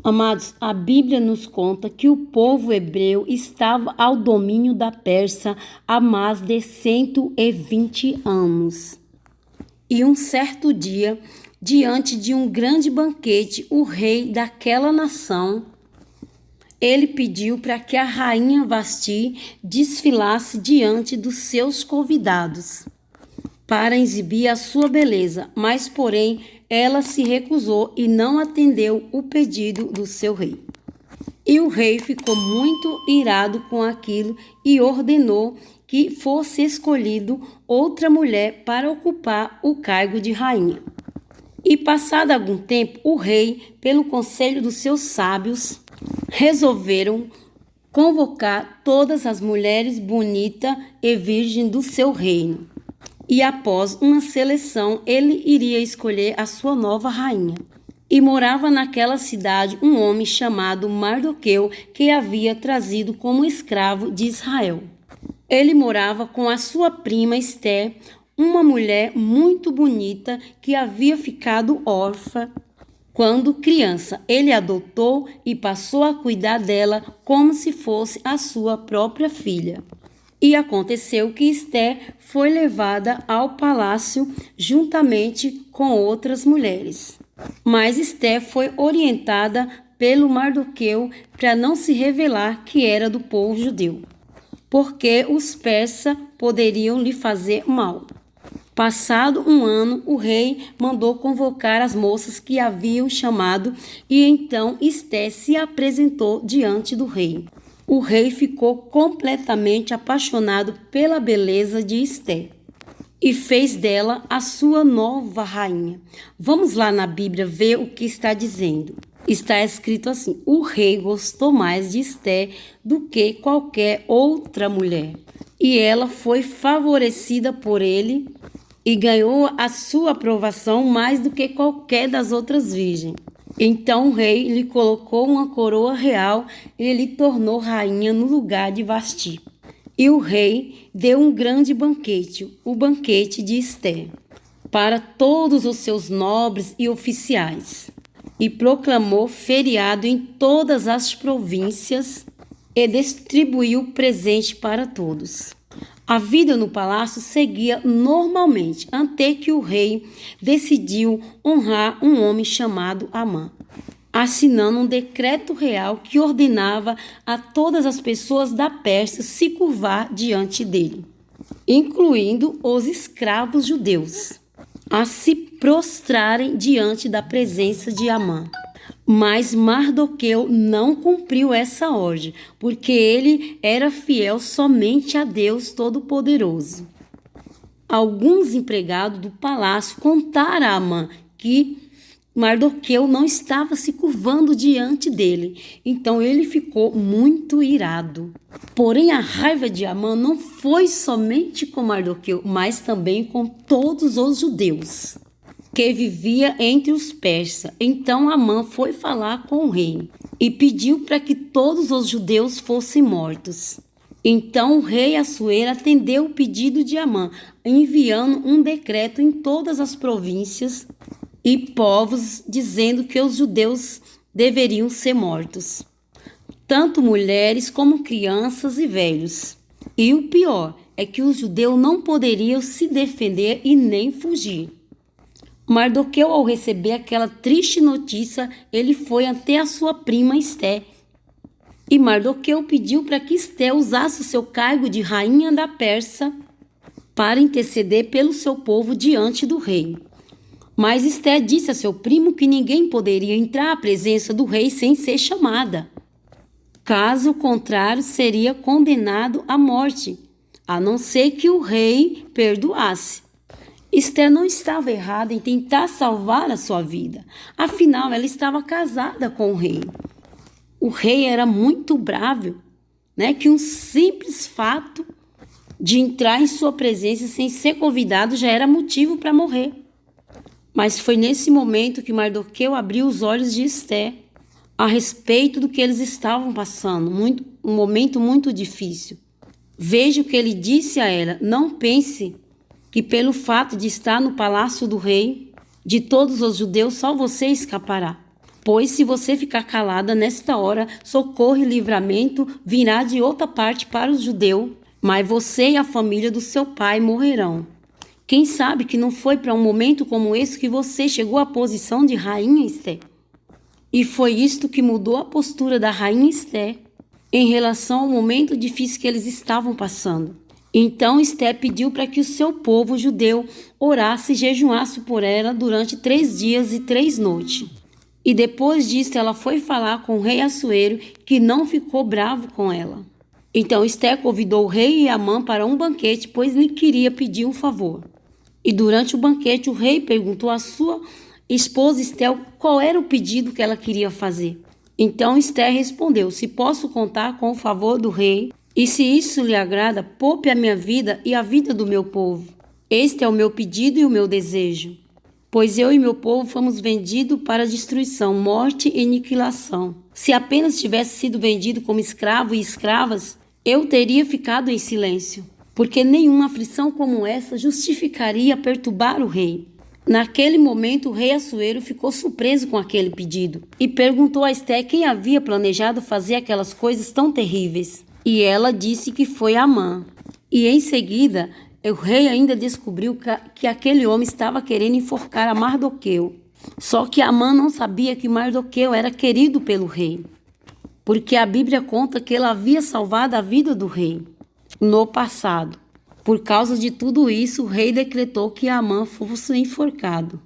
Amados, a Bíblia nos conta que o povo hebreu estava ao domínio da Pérsia há mais de 120 anos. E um certo dia, diante de um grande banquete, o rei daquela nação, ele pediu para que a rainha Vasti desfilasse diante dos seus convidados para exibir a sua beleza, mas porém ela se recusou e não atendeu o pedido do seu rei. E o rei ficou muito irado com aquilo e ordenou que fosse escolhido outra mulher para ocupar o cargo de rainha. E passado algum tempo, o rei, pelo conselho dos seus sábios, resolveram convocar todas as mulheres bonitas e virgens do seu reino. E após uma seleção, ele iria escolher a sua nova rainha. E morava naquela cidade um homem chamado Mardoqueu, que havia trazido como escravo de Israel. Ele morava com a sua prima Esté, uma mulher muito bonita que havia ficado órfã quando criança. Ele adotou e passou a cuidar dela como se fosse a sua própria filha. E aconteceu que Esté foi levada ao palácio juntamente com outras mulheres. Mas Esté foi orientada pelo Mardoqueu para não se revelar que era do povo judeu, porque os persas poderiam lhe fazer mal. Passado um ano, o rei mandou convocar as moças que haviam chamado, e então Esté se apresentou diante do rei. O rei ficou completamente apaixonado pela beleza de Esté e fez dela a sua nova rainha. Vamos lá na Bíblia ver o que está dizendo. Está escrito assim: o rei gostou mais de Esté do que qualquer outra mulher, e ela foi favorecida por ele e ganhou a sua aprovação mais do que qualquer das outras virgens. Então o rei lhe colocou uma coroa real e lhe tornou rainha no lugar de Vasti. E o rei deu um grande banquete, o banquete de Esté, para todos os seus nobres e oficiais, e proclamou feriado em todas as províncias e distribuiu presente para todos. A vida no palácio seguia normalmente, até que o rei decidiu honrar um homem chamado Amã, assinando um decreto real que ordenava a todas as pessoas da Pérsia se curvar diante dele, incluindo os escravos judeus, a se prostrarem diante da presença de Amã. Mas Mardoqueu não cumpriu essa ordem, porque ele era fiel somente a Deus Todo-Poderoso. Alguns empregados do palácio contaram a Amã que Mardoqueu não estava se curvando diante dele, então ele ficou muito irado. Porém, a raiva de Amã não foi somente com Mardoqueu, mas também com todos os judeus que vivia entre os persas. Então Amã foi falar com o rei e pediu para que todos os judeus fossem mortos. Então o rei Assuero atendeu o pedido de Amã, enviando um decreto em todas as províncias e povos, dizendo que os judeus deveriam ser mortos, tanto mulheres como crianças e velhos. E o pior é que os judeus não poderiam se defender e nem fugir. Mardoqueu, ao receber aquela triste notícia, ele foi até a sua prima Esté. E Mardoqueu pediu para que Esté usasse o seu cargo de rainha da Pérsia para interceder pelo seu povo diante do rei. Mas Esté disse a seu primo que ninguém poderia entrar à presença do rei sem ser chamada. Caso contrário, seria condenado à morte, a não ser que o rei perdoasse. Esté não estava errada em tentar salvar a sua vida. Afinal, ela estava casada com o rei. O rei era muito bravo, que um simples fato de entrar em sua presença sem ser convidado já era motivo para morrer. Mas foi nesse momento que Mardoqueu abriu os olhos de Esté a respeito do que eles estavam passando, um momento muito difícil. Veja o que ele disse a ela: não pense que pelo fato de estar no palácio do rei, de todos os judeus, só você escapará. Pois se você ficar calada nesta hora, socorro e livramento virá de outra parte para os judeus, mas você e a família do seu pai morrerão. Quem sabe que não foi para um momento como esse que você chegou à posição de rainha Esther? E foi isto que mudou a postura da rainha Esther em relação ao momento difícil que eles estavam passando. Então Esther pediu para que o seu povo judeu orasse e jejuasse por ela durante 3 dias e 3 noites. E depois disso ela foi falar com o rei Assuero, que não ficou bravo com ela. Então Esther convidou o rei e Amã para um banquete, pois lhe queria pedir um favor. E durante o banquete o rei perguntou à sua esposa Esther qual era o pedido que ela queria fazer. Então Esther respondeu: se posso contar com o favor do rei, e se isso lhe agrada, poupe a minha vida e a vida do meu povo. Este é o meu pedido e o meu desejo. Pois eu e meu povo fomos vendidos para destruição, morte e aniquilação. Se apenas tivesse sido vendido como escravo e escravas, eu teria ficado em silêncio, porque nenhuma aflição como essa justificaria perturbar o rei. Naquele momento, o rei Assuero ficou surpreso com aquele pedido e perguntou a Esther quem havia planejado fazer aquelas coisas tão terríveis. E ela disse que foi Amã. E em seguida, o rei ainda descobriu que aquele homem estava querendo enforcar a Mardoqueu. Só que Amã não sabia que Mardoqueu era querido pelo rei, porque a Bíblia conta que ele havia salvado a vida do rei no passado. Por causa de tudo isso, o rei decretou que Amã fosse enforcado.